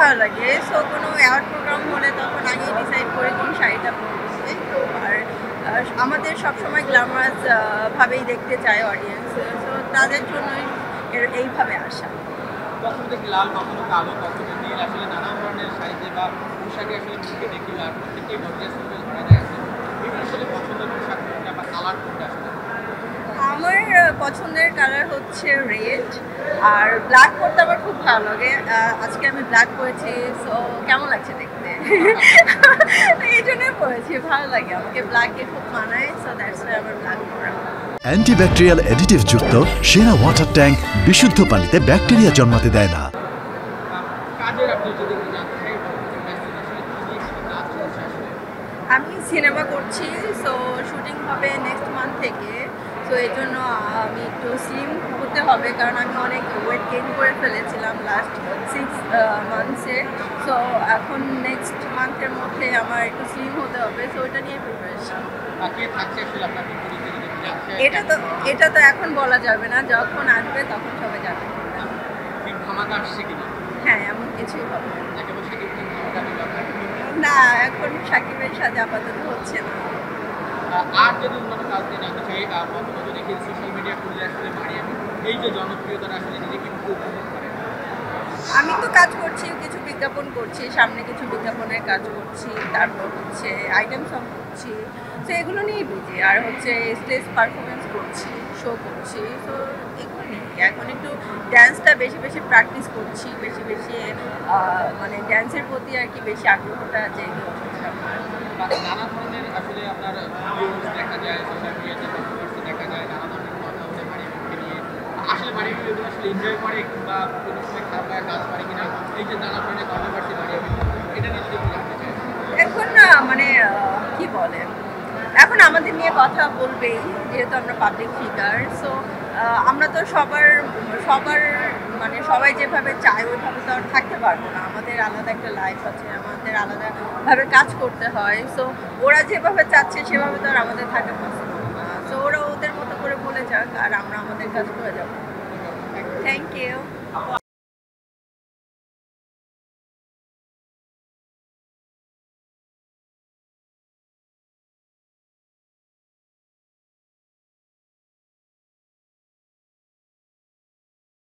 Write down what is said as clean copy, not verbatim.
ভালো লাগে। সো কোনো অ্যাওয়ার্ড প্রোগ্রাম হলে তখন আগেই ডিসাইড করি কোন শাড়িটা পরবো। এই তো। আর আমাদের সবসময় গ্ল্যামারাস ভাবেই দেখতে চায় অডিয়েন্স। সো তাদের জন্যই এইভাবে আসা। কখনো দেখি লাল, কখনো কালো, কখনো নীল, আসলে নানা ধরনের শাড়িতে বা পোশাকে আসলে মুখে দেখি আর প্রত্যেকটাই গর্জিয়াস রূপে ধরা যায়। এগুলো আসলে পছন্দের পোশাক কোনটা বা কালার কোনটা আসলে? আমার পছন্দের কালার হচ্ছে রেড, আর ব্ল্যাক পরতে আমার খুব ভালো লাগে। আজকে আমি ব্ল্যাক পরেছি, সো কেমন লাগছে দেখতে? এই জন্যই পরেছি, ভালো লাগে আমাকে, ব্ল্যাকে খুব মানায়। সো দ্যাটস ওয়াই আমার ব্ল্যাক পরা। অ্যান্টিব্যাকটেরিয়াল অ্যাডিটিভ যুক্ত সেরা ওয়াটার ট্যাঙ্ক বিশুদ্ধ পানিতে ব্যাকটেরিয়া জন্মাতে দেয় না। কাজের আপনি যদি জানতে চাই আসলে কি নিয়ে কি কাজ চলছে আসলে? আমি সিনেমা করছি, সো শুটিং হবে নেক্সট মান্থ থেকে। সো এই জন্য আমি একটু স্লিম হতে হবে, কারণ আমি অনেক ওয়েট গেইন করে ফেলেছিলাম লাস্ট 6 মান্থসে। সো এখন নেক্সট মান্থের মধ্যে আমার একটু স্লিম হতে হবে, সো ওইটা নিয়ে প্রিপারেশন। কে থাকছে আসলে আপনার বিপরীতে যদি জানতে চাই? এটা তো এখন বলা যাবে না, যখন আসবে তখন সবাই জানবে। ঠিক ধামাকা আসছে কিনা? হ্যাঁ, এমন কিছুই হবে। যাকে বসে কি ধামাকা দিল আপনার? না, এখন সাকিবের সাথে আপাতত হচ্ছে না। আর যদি অন্যান্য কাজ নিয়ে জানতে চাই, কখনো যদি সোশ্যাল মিডিয়া খুলে আসলে মারিয়াম এই যে জনপ্রিয়তাটা আসলে নিজেকে একটু উপভোগ করেন? আমি তো কাজ করছি, কিছু বিজ্ঞাপন করছি, সামনে কিছু বিজ্ঞাপনের কাজ করছি, তারপর হচ্ছে আইটেম সং করছি। তো এগুলো নিয়েই বিজি। আর হচ্ছে স্টেজ পারফরমেন্স করছি, শো করছি। তো এগুলো নিয়ে এখন একটু ড্যান্সটা বেশি বেশি প্র্যাকটিস করছি, বেশি বেশি মানে ড্যান্সের প্রতি আর কি বেশি আগ্রহটা জেগে উঠেছে আমার। নানা ধরনের আসলে আপনার ভিউজ দেখা যায় সোশ্যাল মিডিয়াতে, কন্ট্রোভার্সি দেখা যায়, নানা ধরনের কথা হচ্ছে মারিয়ামকে নিয়ে। আসলে মারিয়াম এগুলো আসলে এনজয় করে কিংবা কোনো সময় খারাপ লাগা কাজ করে কিনা, এই যে নানা ধরনের কন্ট্রোভার্সি মারিয়ামের, এটা নিয়ে যদি একটু জানতে চাই? এখন না মানে কি বলে, এখন আমাদের নিয়ে কথা বলবেই, যেহেতু আমরা পাবলিক ফিগার। সো আমরা তো সবার মানে সবাই যেভাবে চায় ওইভাবে তো আর থাকতে পারবো না। আমাদের আলাদা একটা লাইফ আছে, আমাদের আলাদাভাবে কাজ করতে হয়। সো ওরা যেভাবে চাচ্ছে সেভাবে তো আর আমাদের থাকা পসিবল না। সো ওরা ওদের মতো করে বলে যাক, আর আমরা আমাদের কাজ করে যাবো। Thank you.